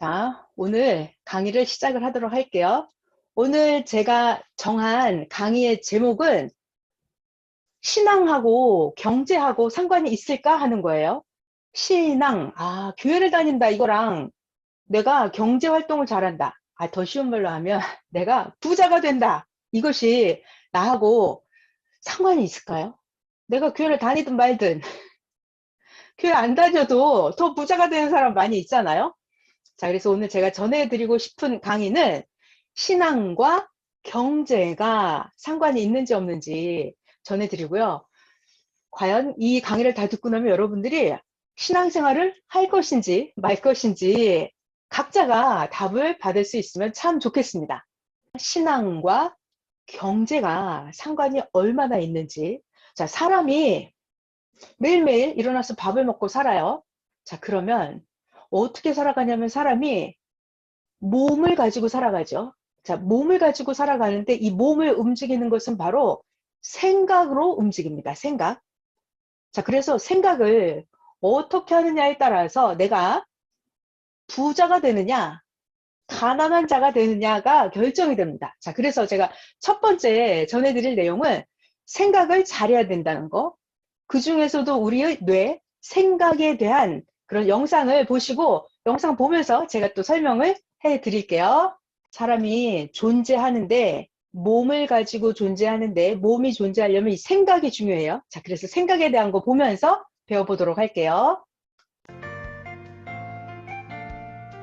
자, 오늘 강의를 시작을 하도록 할게요. 오늘 제가 정한 강의의 제목은 신앙하고 경제하고 상관이 있을까 하는 거예요. 신앙, 교회를 다닌다 이거랑 내가 경제 활동을 잘한다. 더 쉬운 말로 하면 내가 부자가 된다. 이것이 나하고 상관이 있을까요? 내가 교회를 다니든 말든 교회 안 다녀도 더 부자가 되는 사람 많이 있잖아요. 자, 그래서 오늘 제가 전해드리고 싶은 강의는 신앙과 경제가 상관이 있는지 없는지 전해드리고요. 과연 이 강의를 다 듣고 나면 여러분들이 신앙생활을 할 것인지 말 것인지 각자가 답을 받을 수 있으면 참 좋겠습니다. 신앙과 경제가 상관이 얼마나 있는지. 자, 사람이 매일매일 일어나서 밥을 먹고 살아요. 자, 그러면 어떻게 살아가냐면 사람이 몸을 가지고 살아가죠. 자, 몸을 가지고 살아가는데 이 몸을 움직이는 것은 바로 생각으로 움직입니다. 생각. 자, 그래서 생각을 어떻게 하느냐에 따라서 내가 부자가 되느냐, 가난한 자가 되느냐가 결정이 됩니다. 자, 그래서 제가 첫 번째 전해드릴 내용은 생각을 잘해야 된다는 거. 그 중에서도 우리의 뇌, 생각에 대한 그런 영상을 보시고 영상 보면서 제가 또 설명을 해 드릴게요. 사람이 존재하는데 몸을 가지고 존재하는데 몸이 존재하려면 이 생각이 중요해요. 자, 그래서 생각에 대한 거 보면서 배워보도록 할게요.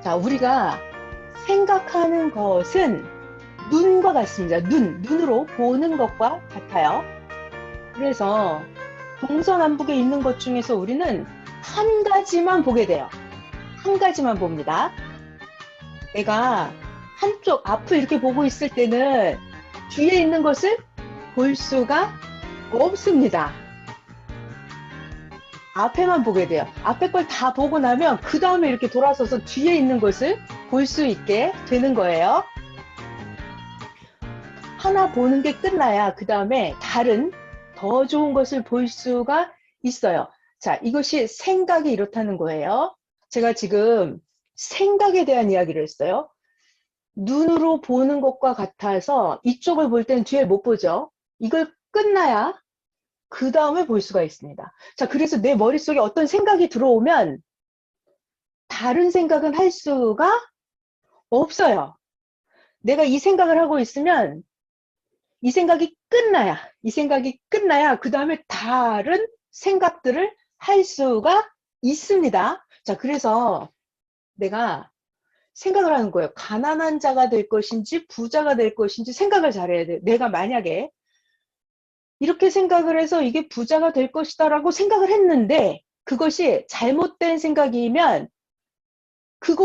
자, 우리가 생각하는 것은 눈과 같습니다. 눈으로 보는 것과 같아요. 그래서 동서남북에 있는 것 중에서 우리는 한 가지만 보게 돼요. 한 가지만 봅니다. 내가 한쪽 앞을 이렇게 보고 있을 때는 뒤에 있는 것을 볼 수가 없습니다. 앞에만 보게 돼요. 앞에 걸 다 보고 나면 그 다음에 이렇게 돌아서서 뒤에 있는 것을 볼 수 있게 되는 거예요. 하나 보는 게 끝나야 그 다음에 다른 더 좋은 것을 볼 수가 있어요. 자, 이것이 생각이 이렇다는 거예요. 제가 지금 생각에 대한 이야기를 했어요. 눈으로 보는 것과 같아서 이쪽을 볼 때는 뒤에 못 보죠. 이걸 끝나야 그 다음에 볼 수가 있습니다. 자, 그래서 내 머릿속에 어떤 생각이 들어오면 다른 생각은 할 수가 없어요. 내가 이 생각을 하고 있으면 이 생각이 끝나야 그 다음에 다른 생각들을 할 수가 있습니다. 자, 그래서 내가 생각을 하는 거예요. 가난한 자가 될 것인지 부자가 될 것인지 생각을 잘해야 돼요. 내가 만약에 이렇게 생각을 해서 이게 부자가 될 것이다 라고 생각을 했는데 그것이 잘못된 생각이면 그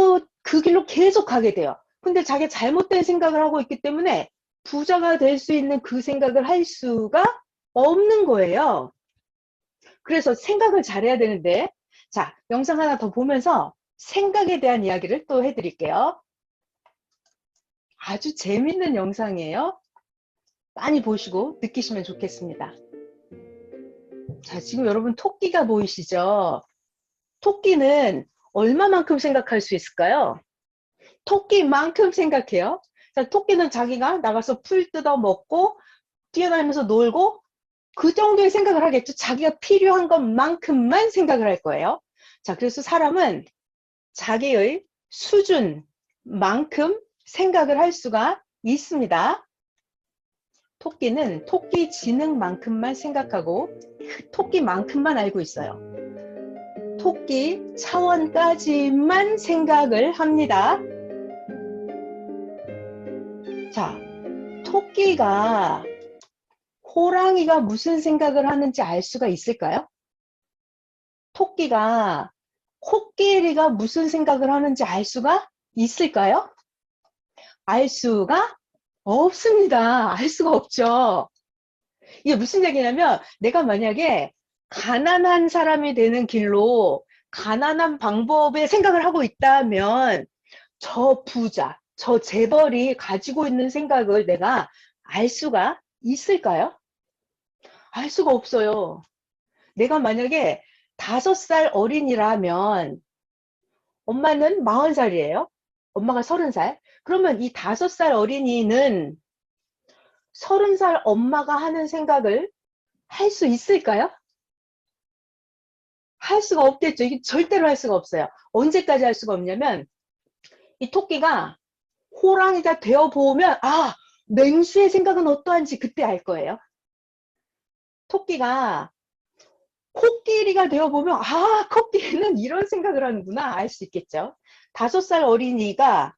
길로 계속 가게 돼요. 근데 자기 잘못된 생각을 하고 있기 때문에 부자가 될 수 있는 그 생각을 할 수가 없는 거예요. 그래서 생각을 잘해야 되는데, 자, 영상 하나 더 보면서 생각에 대한 이야기를 또 해드릴게요. 아주 재밌는 영상이에요. 많이 보시고 느끼시면 좋겠습니다. 자, 지금 여러분 토끼가 보이시죠? 토끼는 얼마만큼 생각할 수 있을까요? 토끼만큼 생각해요. 자, 토끼는 자기가 나가서 풀 뜯어 먹고 뛰어다니면서 놀고 그 정도의 생각을 하겠죠. 자기가 필요한 것만큼만 생각을 할 거예요. 자, 그래서 사람은 자기의 수준만큼 생각을 할 수가 있습니다. 토끼는 토끼 지능만큼만 생각하고 토끼만큼만 알고 있어요. 토끼 차원까지만 생각을 합니다. 자, 토끼가 호랑이가 무슨 생각을 하는지 알 수가 있을까요? 토끼가 코끼리가 무슨 생각을 하는지 알 수가 있을까요? 알 수가 없습니다. 알 수가 없죠. 이게 무슨 얘기냐면 내가 만약에 가난한 사람이 되는 길로 가난한 방법에 생각을 하고 있다면 저 부자, 저 재벌이 가지고 있는 생각을 내가 알 수가 있을까요? 알 수가 없어요. 내가 만약에 5살 어린이라면 엄마는 40살이에요. 엄마가 30살. 그러면 이 5살 어린이는 30살 엄마가 하는 생각을 할 수 있을까요? 할 수가 없겠죠. 이게 절대로 할 수가 없어요. 언제까지 할 수가 없냐면 이 토끼가 호랑이가 되어보면 아, 맹수의 생각은 어떠한지 그때 알 거예요. 토끼가 코끼리가 되어보면 아, 코끼리는 이런 생각을 하는구나 알 수 있겠죠. 5살 어린이가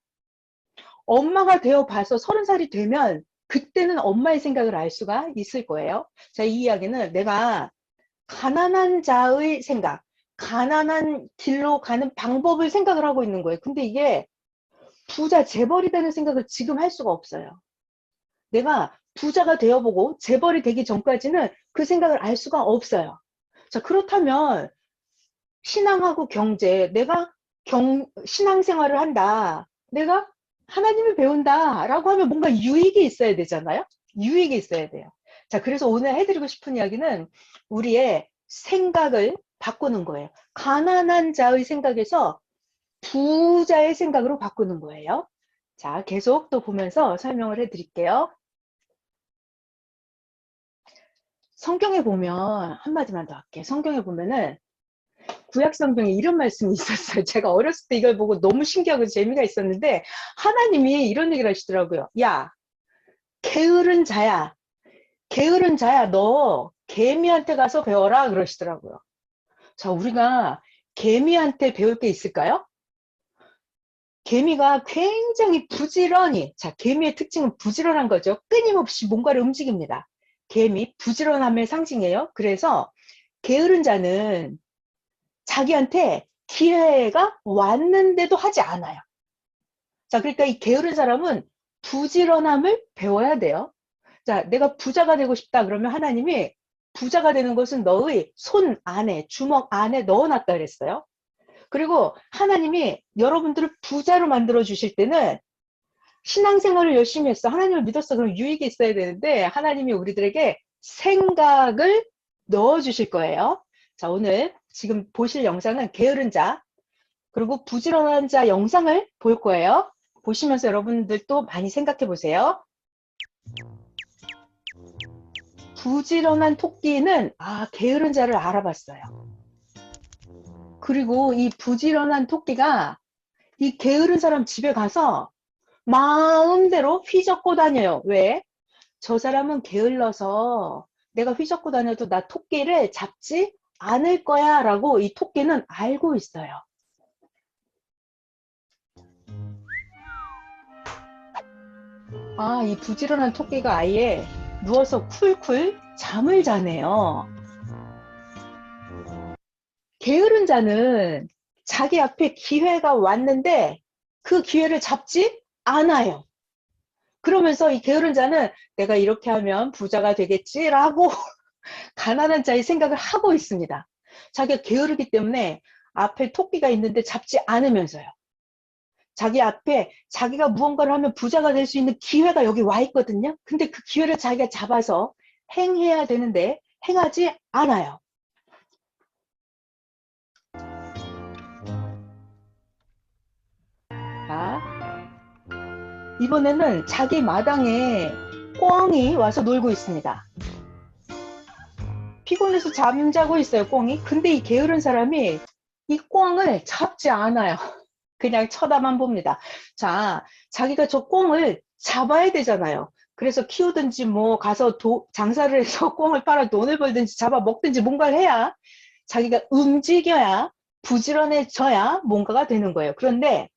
엄마가 되어봐서 30살이 되면 그때는 엄마의 생각을 알 수가 있을 거예요. 자, 이 이야기는 내가 가난한 자의 생각, 가난한 길로 가는 방법을 생각을 하고 있는 거예요. 근데 이게 부자, 재벌이 되는 생각을 지금 할 수가 없어요. 내가 부자가 되어보고 재벌이 되기 전까지는 그 생각을 알 수가 없어요. 자, 그렇다면 신앙하고 경제, 내가 신앙생활을 한다. 내가 하나님을 배운다 라고 하면 뭔가 유익이 있어야 되잖아요. 유익이 있어야 돼요. 자, 그래서 오늘 해드리고 싶은 이야기는 우리의 생각을 바꾸는 거예요. 가난한 자의 생각에서 부자의 생각으로 바꾸는 거예요. 자, 계속 또 보면서 설명을 해드릴게요. 성경에 보면 한마디만 더 할게요. 성경에 보면은 구약 성경에 이런 말씀이 있었어요. 제가 어렸을 때 이걸 보고 너무 신기하고 재미가 있었는데 하나님이 이런 얘기를 하시더라고요. 야, 게으른 자야. 게으른 자야. 너 개미한테 가서 배워라 그러시더라고요. 자, 우리가 개미한테 배울 게 있을까요? 개미가 굉장히 부지런히, 자, 개미의 특징은 부지런한 거죠. 끊임없이 뭔가를 움직입니다. 개미, 부지런함의 상징이에요. 그래서 게으른 자는 자기한테 기회가 왔는데도 하지 않아요. 자, 그러니까 이 게으른 사람은 부지런함을 배워야 돼요. 자, 내가 부자가 되고 싶다 그러면 하나님이 부자가 되는 것은 너의 손 안에, 주먹 안에 넣어놨다 그랬어요. 그리고 하나님이 여러분들을 부자로 만들어 주실 때는 신앙생활을 열심히 했어. 하나님을 믿었어. 그럼 유익이 있어야 되는데 하나님이 우리들에게 생각을 넣어 주실 거예요. 자, 오늘 지금 보실 영상은 게으른 자 그리고 부지런한 자 영상을 볼 거예요. 보시면서 여러분들도 많이 생각해 보세요. 부지런한 토끼는 게으른 자를 알아봤어요. 그리고 이 부지런한 토끼가 이 게으른 사람 집에 가서 마음대로 휘젓고 다녀요. 왜? 저 사람은 게을러서 내가 휘젓고 다녀도 나 토끼를 잡지 않을 거야 라고 이 토끼는 알고 있어요. 이 부지런한 토끼가 아예 누워서 쿨쿨 잠을 자네요. 게으른 자는 자기 앞에 기회가 왔는데 그 기회를 잡지 않아요. 그러면서 이 게으른 자는 내가 이렇게 하면 부자가 되겠지라고 가난한 자의 생각을 하고 있습니다. 자기가 게으르기 때문에 앞에 토끼가 있는데 잡지 않으면서요. 자기 앞에 자기가 무언가를 하면 부자가 될 수 있는 기회가 여기 와 있거든요. 근데 그 기회를 자기가 잡아서 행해야 되는데 행하지 않아요. 자, 이번에는 자기 마당에 꿩이 와서 놀고 있습니다. 피곤해서 잠자고 있어요, 꿩이. 근데 이 게으른 사람이 이 꿩을 잡지 않아요. 그냥 쳐다만 봅니다. 자, 자기가 저 꿩을 잡아야 되잖아요. 그래서 키우든지 뭐 가서 장사를 해서 꿩을 팔아 돈을 벌든지 잡아 먹든지 뭔가를 해야 자기가 움직여야 부지런해져야 뭔가가 되는 거예요. 그런데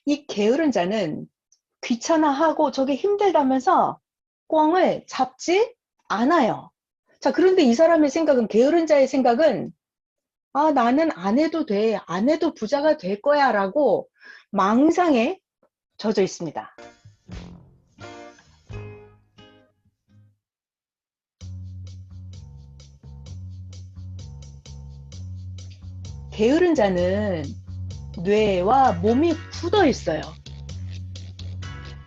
이 게으른 자는 귀찮아하고 저게 힘들다면서 꿩을 잡지 않아요. 자, 그런데 이 사람의 생각은, 게으른 자의 생각은 나는 안 해도 돼. 안 해도 부자가 될 거야 라고 망상에 젖어 있습니다. 게으른 자는 뇌와 몸이 굳어 있어요.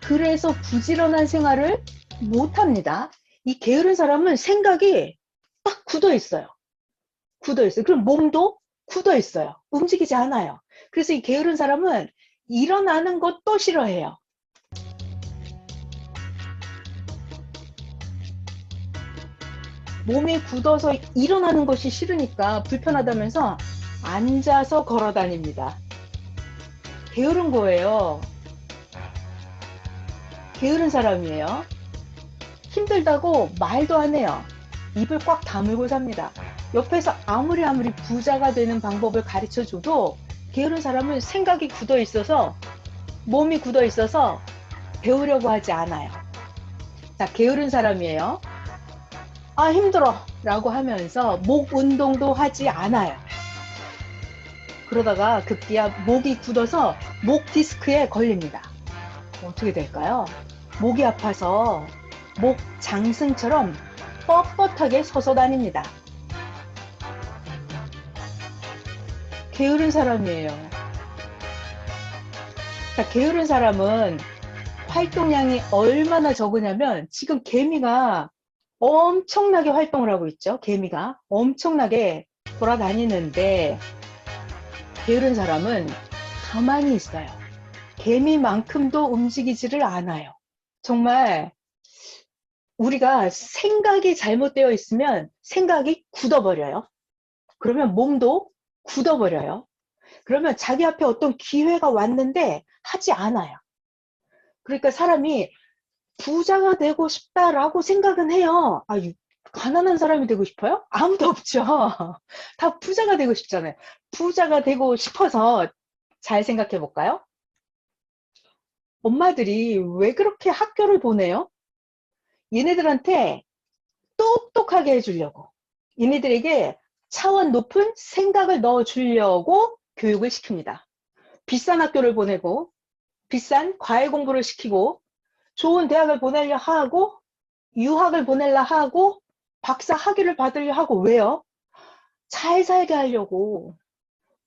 그래서 부지런한 생활을 못합니다. 이 게으른 사람은 생각이 딱 굳어 있어요. 굳어 있어요. 그럼 몸도 굳어 있어요. 움직이지 않아요. 그래서 이 게으른 사람은 일어나는 것도 싫어해요. 몸이 굳어서 일어나는 것이 싫으니까 불편하다면서 앉아서 걸어 다닙니다. 게으른 거예요. 게으른 사람이에요. 힘들다고 말도 안 해요. 입을 꽉 다물고 삽니다. 옆에서 아무리 부자가 되는 방법을 가르쳐 줘도 게으른 사람은 생각이 굳어 있어서, 몸이 굳어 있어서 배우려고 하지 않아요. 자, 게으른 사람이에요. 아, 힘들어 라고 하면서 목 운동도 하지 않아요. 그러다가 급기야 목이 굳어서 목 디스크에 걸립니다. 어떻게 될까요? 목이 아파서 목 장승처럼 뻣뻣하게 서서 다닙니다. 게으른 사람이에요. 자, 게으른 사람은 활동량이 얼마나 적으냐면 지금 개미가 엄청나게 활동을 하고 있죠. 개미가 엄청나게 돌아다니는데 게으른 사람은 가만히 있어요. 개미만큼도 움직이지를 않아요. 정말 우리가 생각이 잘못되어 있으면 생각이 굳어버려요. 그러면 몸도 굳어버려요. 그러면 자기 앞에 어떤 기회가 왔는데 하지 않아요. 그러니까 사람이 부자가 되고 싶다라고 생각은 해요. 아, 가난한 사람이 되고 싶어요? 아무도 없죠. 다 부자가 되고 싶잖아요. 부자가 되고 싶어서 잘 생각해 볼까요? 엄마들이 왜 그렇게 학교를 보내요? 얘네들한테 똑똑하게 해주려고. 얘네들에게 차원 높은 생각을 넣어주려고 교육을 시킵니다. 비싼 학교를 보내고, 비싼 과외 공부를 시키고, 좋은 대학을 보내려 하고, 유학을 보내려 하고, 박사 학위를 받으려 하고. 왜요? 잘 살게 하려고,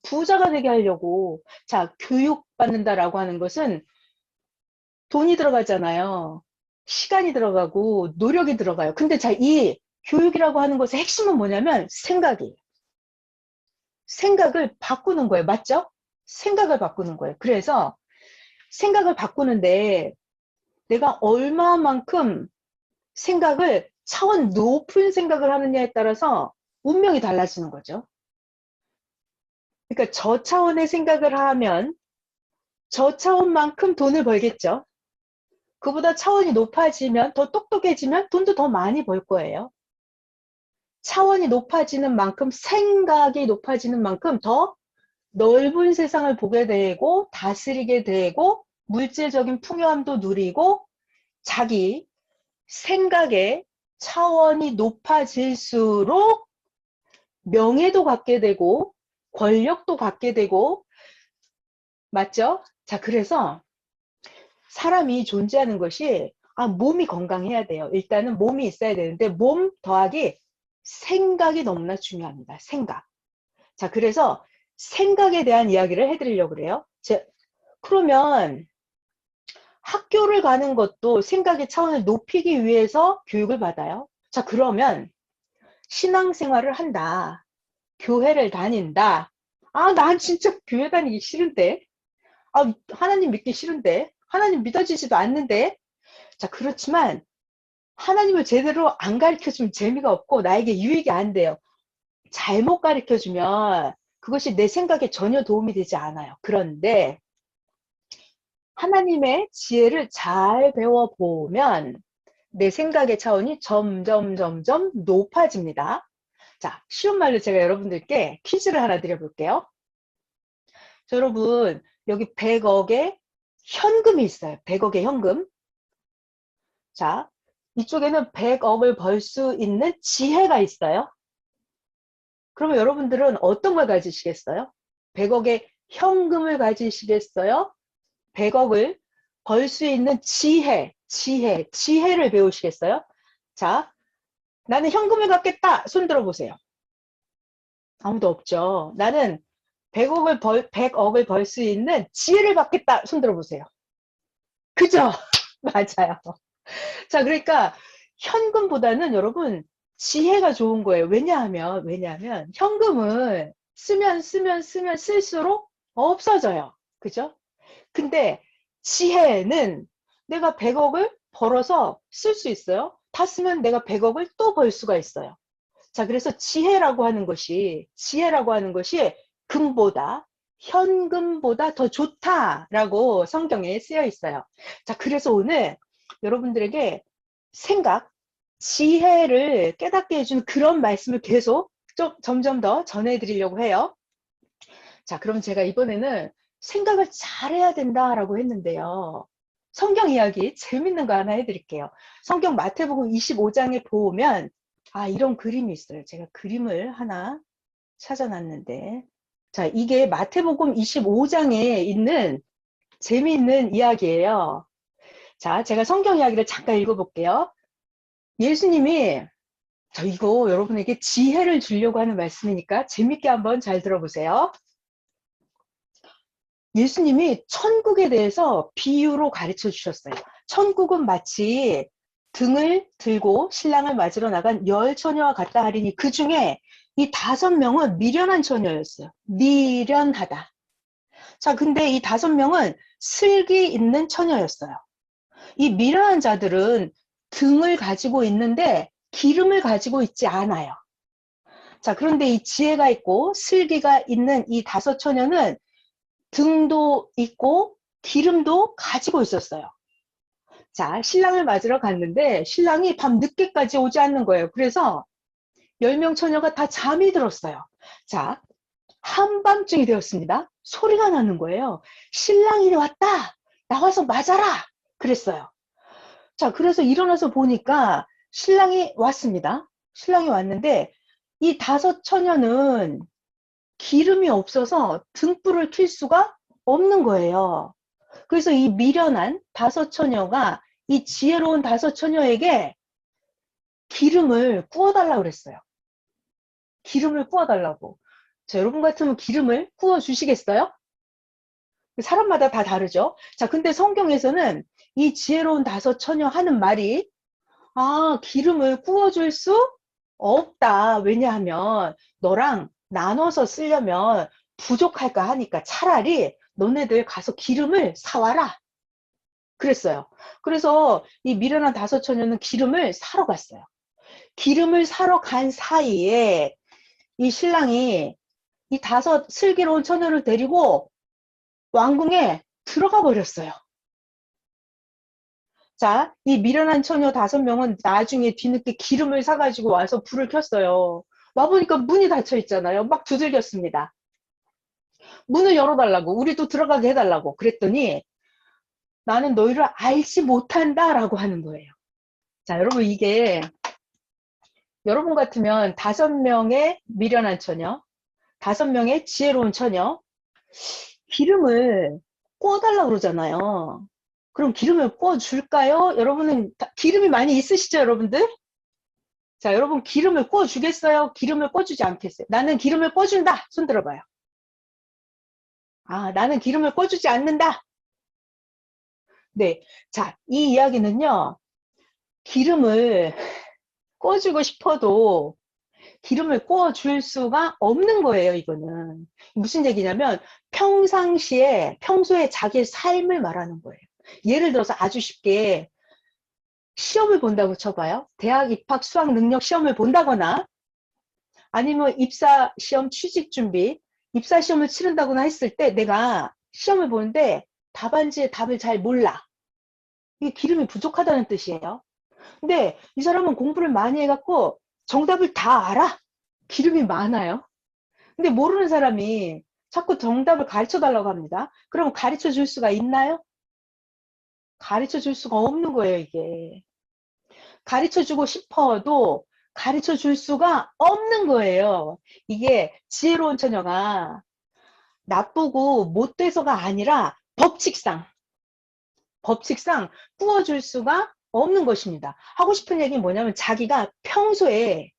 부자가 되게 하려고. 자, 교육받는다라고 하는 것은 돈이 들어가잖아요. 시간이 들어가고 노력이 들어가요. 근데 자, 이 교육이라고 하는 것의 핵심은 뭐냐면 생각이에요. 생각을 바꾸는 거예요. 맞죠? 생각을 바꾸는 거예요. 그래서 생각을 바꾸는데 내가 얼마만큼 생각을 차원 높은 생각을 하느냐에 따라서 운명이 달라지는 거죠. 그러니까 저 차원의 생각을 하면 저 차원만큼 돈을 벌겠죠. 그보다 차원이 높아지면, 더 똑똑해지면 돈도 더 많이 벌 거예요. 차원이 높아지는 만큼, 생각이 높아지는 만큼 더 넓은 세상을 보게 되고 다스리게 되고 물질적인 풍요함도 누리고 자기 생각의 차원이 높아질수록 명예도 갖게 되고 권력도 갖게 되고. 맞죠? 자, 그래서 사람이 존재하는 것이 몸이 건강해야 돼요. 일단은 몸이 있어야 되는데 몸 더하기 생각이 너무나 중요합니다. 생각. 자, 그래서 생각에 대한 이야기를 해드리려고 그래요. 그러면 학교를 가는 것도 생각의 차원을 높이기 위해서 교육을 받아요. 자, 그러면 신앙생활을 한다. 교회를 다닌다. 난 진짜 교회 다니기 싫은데. 하나님 믿기 싫은데. 하나님 믿어지지도 않는데. 자, 그렇지만 하나님을 제대로 안 가르쳐주면 재미가 없고 나에게 유익이 안 돼요. 잘못 가르쳐주면 그것이 내 생각에 전혀 도움이 되지 않아요. 그런데 하나님의 지혜를 잘 배워보면 내 생각의 차원이 점점 높아집니다. 자, 쉬운 말로 제가 여러분들께 퀴즈를 하나 드려볼게요. 자, 여러분, 여기 100억의 현금이 있어요. 100억의 현금. 자, 이쪽에는 100억을 벌 수 있는 지혜가 있어요. 그러면 여러분들은 어떤 걸 가지시겠어요? 100억의 현금을 가지시겠어요? 100억을 벌 수 있는 지혜를 배우시겠어요? 자, 나는 현금을 갖겠다. 손 들어보세요. 아무도 없죠. 나는 100억을 벌 수 있는 지혜를 받겠다. 손 들어보세요. 그죠? 맞아요. 자, 그러니까 현금보다는 여러분 지혜가 좋은 거예요. 왜냐하면 현금은 쓰면 쓸수록 없어져요. 그죠? 근데 지혜는 내가 100억을 벌어서 쓸 수 있어요. 다 쓰면 내가 100억을 또 벌 수가 있어요. 자, 그래서 지혜라고 하는 것이 금보다, 현금보다 더 좋다라고 성경에 쓰여 있어요. 자, 그래서 오늘 여러분들에게 생각, 지혜를 깨닫게 해주는 그런 말씀을 계속 좀 점점 더 전해드리려고 해요. 자, 그럼 제가 이번에는 생각을 잘해야 된다라고 했는데요. 성경 이야기 재밌는 거 하나 해드릴게요. 성경 마태복음 25장에 보면 이런 그림이 있어요. 제가 그림을 하나 찾아놨는데, 자, 이게 마태복음 25장에 있는 재미있는 이야기예요. 자, 제가 성경 이야기를 잠깐 읽어볼게요. 예수님이, 저 이거 여러분에게 지혜를 주려고 하는 말씀이니까 재밌게 한번 잘 들어보세요. 예수님이 천국에 대해서 비유로 가르쳐 주셨어요. 천국은 마치 등을 들고 신랑을 맞으러 나간 10처녀와 같다 하리니 그 중에 이 5명은 미련한 처녀였어요. 미련하다. 자, 근데 이 5명은 슬기 있는 처녀였어요. 이 미련한 자들은 등을 가지고 있는데 기름을 가지고 있지 않아요. 자, 그런데 이 지혜가 있고 슬기가 있는 이 5처녀는 등도 있고 기름도 가지고 있었어요. 자, 신랑을 맞으러 갔는데 신랑이 밤 늦게까지 오지 않는 거예요. 그래서 10명 처녀가 다 잠이 들었어요. 자, 한밤중이 되었습니다. 소리가 나는 거예요. 신랑이 왔다. 나와서 맞아라. 그랬어요. 자, 그래서 일어나서 보니까 신랑이 왔습니다. 신랑이 왔는데 이 5처녀는 기름이 없어서 등불을 켤 수가 없는 거예요. 그래서 이 미련한 5처녀가 이 지혜로운 5처녀에게 기름을 구워달라고 그랬어요. 기름을 구워달라고. 자, 여러분 같으면 기름을 구워 주시겠어요? 사람마다 다 다르죠. 자, 근데 성경에서는 이 지혜로운 5처녀 하는 말이 기름을 구워줄 수 없다. 왜냐하면 너랑 나눠서 쓰려면 부족할까 하니까 차라리 너네들 가서 기름을 사와라. 그랬어요. 그래서 이 미련한 5처녀는 기름을 사러 갔어요. 기름을 사러 간 사이에 이 신랑이 이 5 슬기로운 처녀를 데리고 왕궁에 들어가 버렸어요. 자, 이 미련한 처녀 5명은 나중에 뒤늦게 기름을 사가지고 와서 불을 켰어요. 와보니까 문이 닫혀 있잖아요. 막 두들겼습니다. 문을 열어달라고, 우리도 들어가게 해달라고. 그랬더니 나는 너희를 알지 못한다라고 하는 거예요. 자, 여러분 이게 여러분 같으면 5명의 미련한 처녀, 5명의 지혜로운 처녀, 기름을 구워달라고 그러잖아요. 그럼 기름을 구워줄까요? 여러분은 기름이 많이 있으시죠, 여러분들? 자, 여러분 기름을 구워주겠어요? 기름을 구워주지 않겠어요? 나는 기름을 구워준다. 손 들어봐요. 나는 기름을 구워주지 않는다. 네. 자, 이 이야기는요. 기름을 구워주고 싶어도 기름을 구워줄 수가 없는 거예요, 이거는. 무슨 얘기냐면 평소에 자기의 삶을 말하는 거예요. 예를 들어서 아주 쉽게 시험을 본다고 쳐봐요. 대학 입학 수학 능력 시험을 본다거나 아니면 입사 시험 취직 준비, 입사 시험을 치른다거나 했을 때 내가 시험을 보는데 답안지의 답을 잘 몰라. 이게 기름이 부족하다는 뜻이에요. 근데 이 사람은 공부를 많이 해갖고 정답을 다 알아. 기름이 많아요. 근데 모르는 사람이 자꾸 정답을 가르쳐 달라고 합니다. 그럼 가르쳐 줄 수가 있나요? 가르쳐 줄 수가 없는 거예요, 이게. 가르쳐 주고 싶어도 가르쳐 줄 수가 없는 거예요. 이게 지혜로운 처녀가 나쁘고 못돼서가 아니라 법칙상 구워줄 수가 없는 것입니다. 하고 싶은 얘기는 뭐냐면 자기가 평소에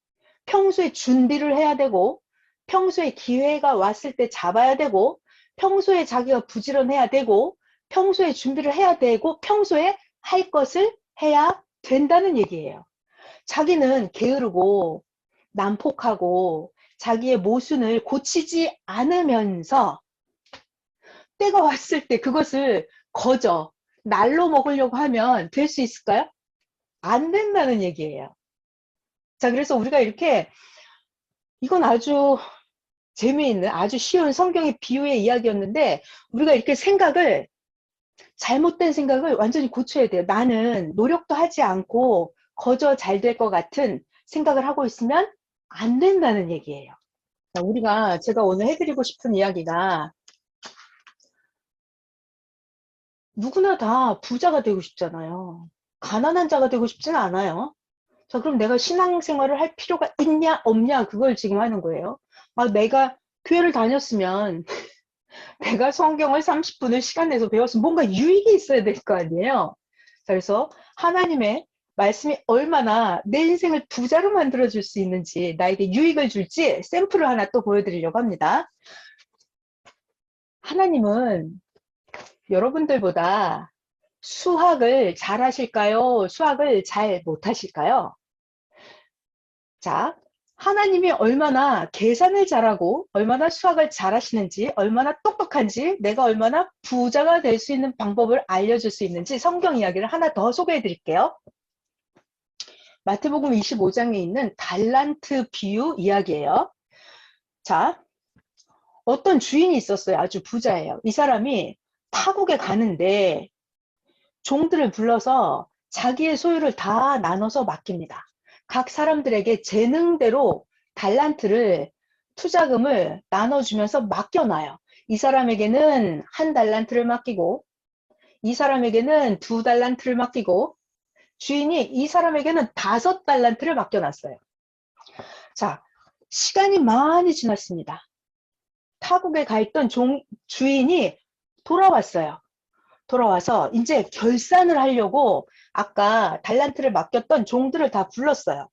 준비를 해야 되고 평소에 기회가 왔을 때 잡아야 되고 평소에 자기가 부지런해야 되고 평소에 준비를 해야 되고 평소에 할 것을 해야 된다는 얘기예요. 자기는 게으르고 난폭하고 자기의 모순을 고치지 않으면서 때가 왔을 때 그것을 거저 날로 먹으려고 하면 될 수 있을까요? 안 된다는 얘기예요. 자, 그래서 우리가 이렇게 이건 아주 재미있는 아주 쉬운 성경의 비유의 이야기였는데 우리가 이렇게 생각을 잘못된 생각을 완전히 고쳐야 돼요. 나는 노력도 하지 않고 거저 잘 될 것 같은 생각을 하고 있으면 안 된다는 얘기예요. 자, 제가 오늘 해드리고 싶은 이야기가 누구나 다 부자가 되고 싶잖아요. 가난한 자가 되고 싶지는 않아요. 자, 그럼 내가 신앙생활을 할 필요가 있냐, 없냐, 그걸 지금 하는 거예요. 아, 내가 교회를 다녔으면, 내가 성경을 30분을 시간 내서 배웠으면 뭔가 유익이 있어야 될 거 아니에요. 자, 그래서 하나님의 말씀이 얼마나 내 인생을 부자로 만들어줄 수 있는지, 나에게 유익을 줄지 샘플을 하나 또 보여드리려고 합니다. 하나님은 여러분들보다 수학을 잘 하실까요? 수학을 잘 못하실까요? 자, 하나님이 얼마나 계산을 잘하고 얼마나 수학을 잘하시는지 얼마나 똑똑한지 내가 얼마나 부자가 될 수 있는 방법을 알려줄 수 있는지 성경 이야기를 하나 더 소개해 드릴게요. 마태복음 25장에 있는 달란트 비유 이야기예요. 자, 어떤 주인이 있었어요. 아주 부자예요. 이 사람이 타국에 가는데 종들을 불러서 자기의 소유를 다 나눠서 맡깁니다. 각 사람들에게 재능대로 달란트를 투자금을 나눠주면서 맡겨놔요. 이 사람에게는 한 달란트를 맡기고 이 사람에게는 두 달란트를 맡기고 주인이 이 사람에게는 5달란트를 맡겨놨어요. 자, 시간이 많이 지났습니다. 타국에 가 있던 주인이 돌아왔어요. 돌아와서 이제 결산을 하려고 아까 달란트를 맡겼던 종들을 다 불렀어요.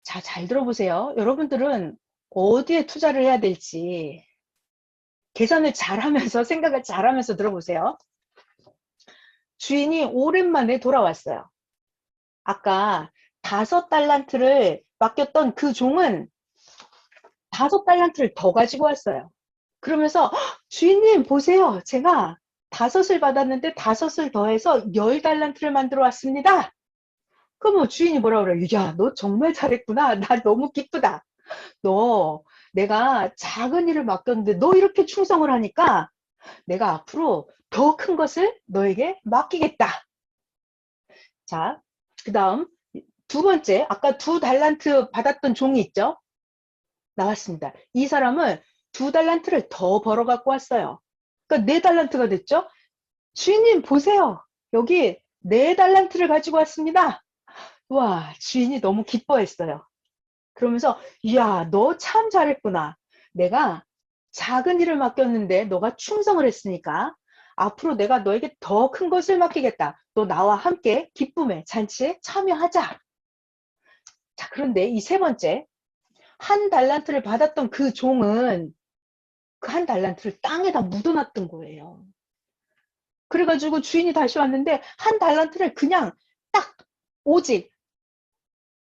자, 잘 들어보세요. 여러분들은 어디에 투자를 해야 될지 계산을 잘하면서 생각을 잘하면서 들어보세요. 주인이 오랜만에 돌아왔어요. 아까 5달란트를 맡겼던 그 종은 5달란트를 더 가지고 왔어요. 그러면서 주인님 보세요. 제가 5을 받았는데 5을 더해서 10달란트를 만들어 왔습니다. 그럼 주인이 뭐라 그래요? 야, 너 정말 잘했구나. 나 너무 기쁘다. 너 내가 작은 일을 맡겼는데 너 이렇게 충성을 하니까 내가 앞으로 더 큰 것을 너에게 맡기겠다. 자, 그 다음 두 번째, 아까 2달란트 받았던 종이 있죠? 나왔습니다. 이 사람은 2달란트를 더 벌어 갖고 왔어요. 그러니까 4달란트가 됐죠? 주인님 보세요. 여기 4달란트를 가지고 왔습니다. 와, 주인이 너무 기뻐했어요. 그러면서 이야, 너 참 잘했구나. 내가 작은 일을 맡겼는데 너가 충성을 했으니까 앞으로 내가 너에게 더 큰 것을 맡기겠다. 너 나와 함께 기쁨의 잔치에 참여하자. 자, 그런데 이 세 번째, 한 달란트를 받았던 그 종은 그 한 달란트를 땅에다 묻어놨던 거예요. 그래가지고 주인이 다시 왔는데 한 달란트를 그냥 딱 오직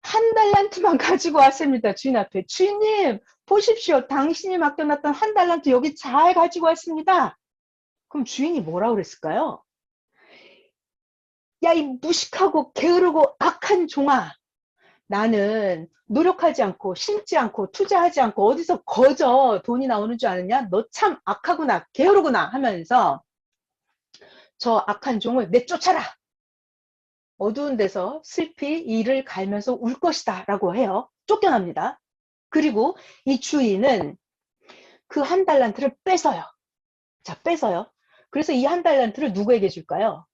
한 달란트만 가지고 왔습니다. 주인 앞에. 주인님 보십시오. 당신이 맡겨놨던 한 달란트 여기 잘 가지고 왔습니다. 그럼 주인이 뭐라 그랬을까요? 야, 이 무식하고 게으르고 악한 종아. 나는 노력하지 않고 심지 않고 투자하지 않고 어디서 거저 돈이 나오는 줄 아느냐? 너 참 악하구나 게으르구나 하면서 저 악한 종을 내쫓아라. 어두운 데서 슬피 이를 갈면서 울 것이다 라고 해요. 쫓겨납니다. 그리고 이 주인은 그 한 달란트를 뺏어요. 자, 뺏어요. 그래서 이 한 달란트를 누구에게 줄까요?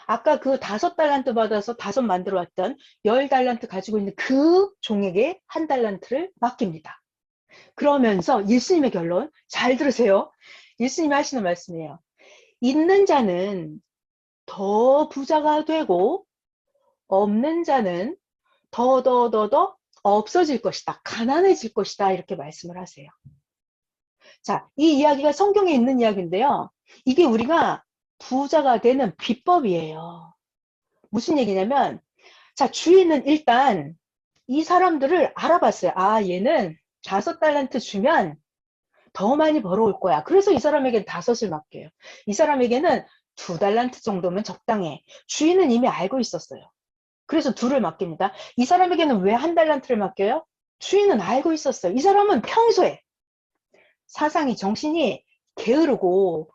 아까 그 5달란트 받아서 5 만들어 왔던 10달란트 가지고 있는 그 종에게 한 달란트를 맡깁니다. 그러면서 예수님의 결론, 잘 들으세요. 예수님이 하시는 말씀이에요. 있는 자는 더 부자가 되고 없는 자는 더 없어질 것이다. 가난해질 것이다. 이렇게 말씀을 하세요. 자, 이 이야기가 성경에 있는 이야기인데요. 이게 우리가 부자가 되는 비법이에요. 무슨 얘기냐면, 자, 주인은 일단 이 사람들을 알아봤어요. 아, 얘는 5달란트 주면 더 많이 벌어올 거야. 그래서 이 사람에게는 5을 맡겨요. 이 사람에게는 2달란트 정도면 적당해. 주인은 이미 알고 있었어요. 그래서 2를 맡깁니다. 이 사람에게는 왜 1달란트를 맡겨요? 주인은 알고 있었어요. 이 사람은 평소에 사상이, 정신이 게으르고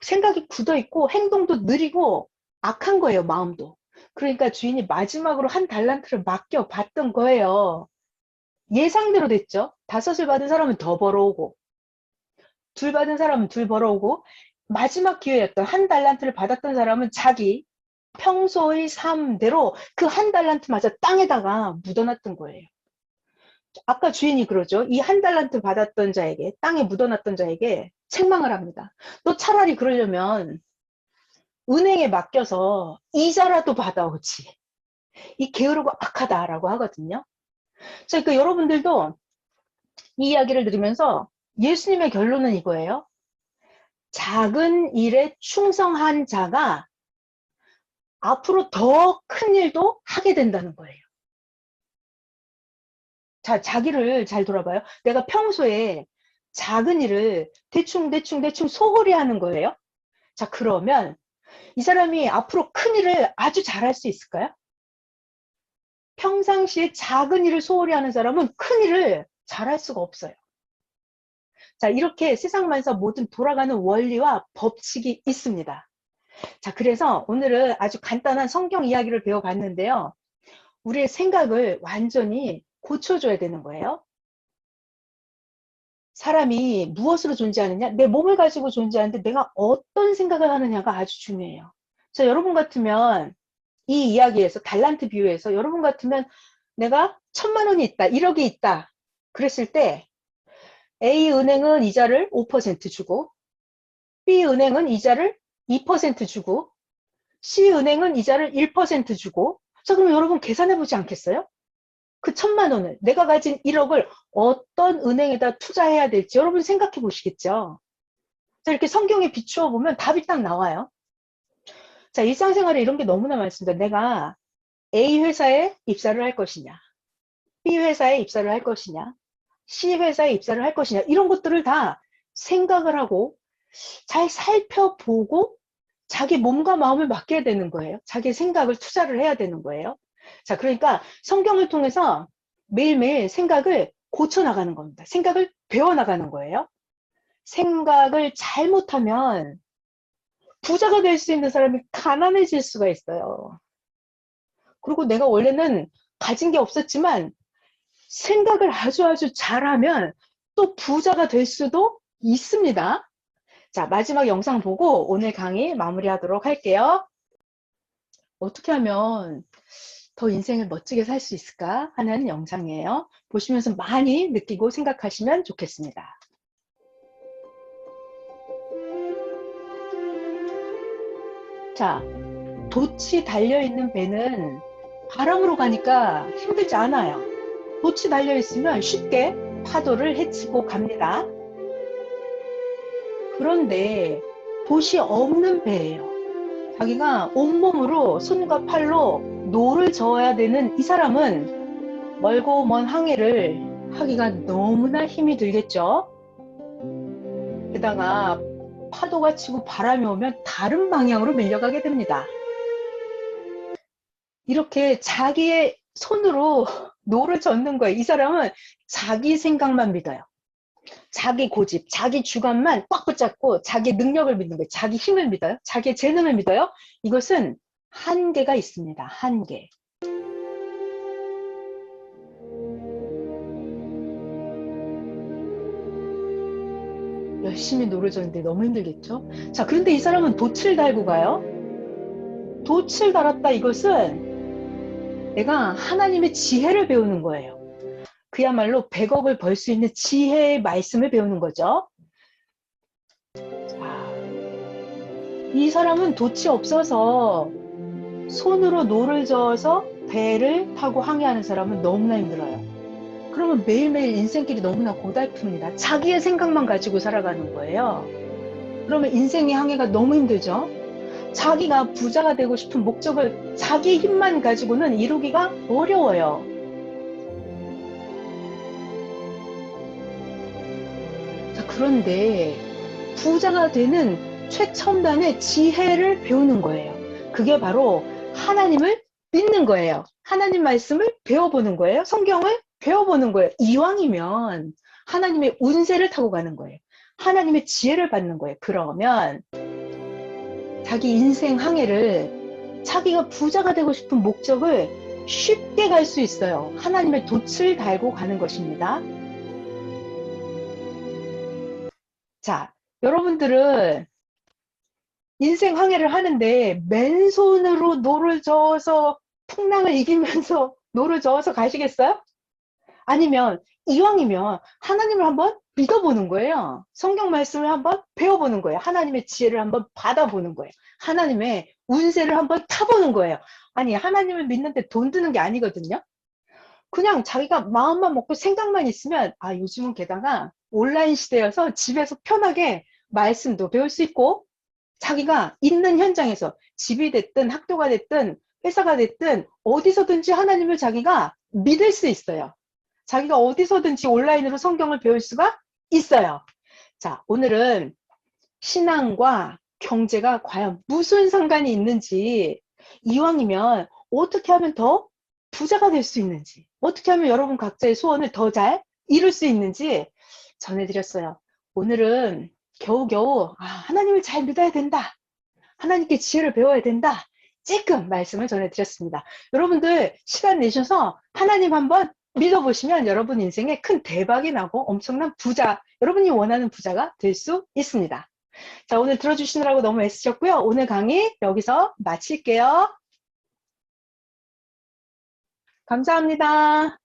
생각이 굳어있고 행동도 느리고 악한 거예요, 마음도. 그러니까 주인이 마지막으로 1달란트를 맡겨봤던 거예요. 예상대로 됐죠. 5을 받은 사람은 더 벌어오고 2 받은 사람은 2 벌어오고 마지막 기회였던 1달란트를 받았던 사람은 자기 평소의 삶대로 그 1달란트마저 땅에다가 묻어놨던 거예요. 아까 주인이 그러죠. 이 1달란트 받았던 자에게, 땅에 묻어놨던 자에게 책망을 합니다. 너 차라리 그러려면 은행에 맡겨서 이자라도 받아오지. 이 게으르고 악하다라고 하거든요. 자, 그러니까 여러분들도 이 이야기를 들으면서 예수님의 결론은 이거예요. 작은 일에 충성한 자가 앞으로 더 큰 일도 하게 된다는 거예요. 자, 자기를 잘 돌아봐요. 내가 평소에 작은 일을 대충 소홀히 하는 거예요. 자, 그러면 이 사람이 앞으로 큰 일을 아주 잘할 수 있을까요? 평상시에 작은 일을 소홀히 하는 사람은 큰 일을 잘할 수가 없어요. 자, 이렇게 세상만사 모든 돌아가는 원리와 법칙이 있습니다. 자, 그래서 오늘은 아주 간단한 성경 이야기를 배워봤는데요. 우리의 생각을 완전히 고쳐줘야 되는 거예요. 사람이 무엇으로 존재하느냐? 내 몸을 가지고 존재하는데 내가 어떤 생각을 하느냐가 아주 중요해요. 자, 여러분 같으면 이 이야기에서 달란트 비유에서 여러분 같으면 내가 1,000만 원이 있다, 1억이 있다 그랬을 때 A은행은 이자를 5% 주고 B은행은 이자를 2% 주고 C은행은 이자를 1% 주고 자, 그럼 여러분 계산해 보지 않겠어요? 그 1,000만 원을 내가 가진 1억을 어떤 은행에다 투자해야 될지 여러분 생각해 보시겠죠? 자, 이렇게 성경에 비추어 보면 답이 딱 나와요. 자, 일상생활에 이런 게 너무나 많습니다. 내가 A 회사에 입사를 할 것이냐, B 회사에 입사를 할 것이냐, C 회사에 입사를 할 것이냐 이런 것들을 다 생각을 하고 잘 살펴보고 자기 몸과 마음을 맡겨야 되는 거예요. 자기 생각을 투자를 해야 되는 거예요. 자, 그러니까 성경을 통해서 매일매일 생각을 고쳐나가는 겁니다. 생각을 배워나가는 거예요. 생각을 잘못하면 부자가 될 수 있는 사람이 가난해질 수가 있어요. 그리고 내가 원래는 가진 게 없었지만 생각을 아주 잘하면 또 부자가 될 수도 있습니다. 자, 마지막 영상 보고 오늘 강의 마무리하도록 할게요. 어떻게 하면 더 인생을 멋지게 살 수 있을까 하는 영상이에요. 보시면서 많이 느끼고 생각하시면 좋겠습니다. 자, 돛이 달려있는 배는 바람으로 가니까 힘들지 않아요. 돛이 달려있으면 쉽게 파도를 헤치고 갑니다. 그런데 돛이 없는 배예요. 자기가 온몸으로 손과 팔로 노를 저어야 되는 이 사람은 멀고 먼 항해를 하기가 너무나 힘이 들겠죠. 게다가 파도가 치고 바람이 오면 다른 방향으로 밀려가게 됩니다. 이렇게 자기의 손으로 노를 젓는 거예요. 이 사람은 자기 생각만 믿어요. 자기 고집, 자기 주관만 꽉 붙잡고 자기 능력을 믿는 거예요. 자기 힘을 믿어요. 자기의 재능을 믿어요. 이것은 한계가 있습니다. 한계. 열심히 노를 젓는데 너무 힘들겠죠? 자, 그런데 이 사람은 돛을 달고 가요. 돛을 달았다 이것은 내가 하나님의 지혜를 배우는 거예요. 그야말로 100억을 벌 수 있는 지혜의 말씀을 배우는 거죠. 자, 이 사람은 돛이 없어서 손으로 노를 저어서 배를 타고 항해하는 사람은 너무나 힘들어요. 그러면 매일매일 인생길이 너무나 고달픕니다. 자기의 생각만 가지고 살아가는 거예요. 그러면 인생의 항해가 너무 힘들죠. 자기가 부자가 되고 싶은 목적을 자기 힘만 가지고는 이루기가 어려워요. 그런데 부자가 되는 최첨단의 지혜를 배우는 거예요. 그게 바로 하나님을 믿는 거예요. 하나님 말씀을 배워보는 거예요. 성경을 배워보는 거예요. 이왕이면 하나님의 운세를 타고 가는 거예요. 하나님의 지혜를 받는 거예요. 그러면 자기 인생 항해를 자기가 부자가 되고 싶은 목적을 쉽게 갈 수 있어요. 하나님의 돛을 달고 가는 것입니다. 자, 여러분들은 인생 항해를 하는데 맨손으로 노를 저어서 풍랑을 이기면서 노를 저어서 가시겠어요? 아니면 이왕이면 하나님을 한번 믿어보는 거예요. 성경 말씀을 한번 배워보는 거예요. 하나님의 지혜를 한번 받아보는 거예요. 하나님의 운세를 한번 타보는 거예요. 아니, 하나님을 믿는데 돈 드는 게 아니거든요. 그냥 자기가 마음만 먹고 생각만 있으면, 아, 요즘은 게다가 온라인 시대여서 집에서 편하게 말씀도 배울 수 있고, 자기가 있는 현장에서 집이 됐든 학교가 됐든 회사가 됐든 어디서든지 하나님을 자기가 믿을 수 있어요. 자기가 어디서든지 온라인으로 성경을 배울 수가 있어요. 자, 오늘은 신앙과 경제가 과연 무슨 상관이 있는지, 이왕이면 어떻게 하면 더 부자가 될 수 있는지, 어떻게 하면 여러분 각자의 소원을 더 잘 이룰 수 있는지 전해드렸어요. 오늘은 겨우겨우 하나님을 잘 믿어야 된다. 하나님께 지혜를 배워야 된다. 찔끔 말씀을 전해드렸습니다. 여러분들 시간 내셔서 하나님 한번 믿어보시면 여러분 인생에 큰 대박이 나고 엄청난 부자, 여러분이 원하는 부자가 될 수 있습니다. 자, 오늘 들어주시느라고 너무 애쓰셨고요. 오늘 강의 여기서 마칠게요. 감사합니다.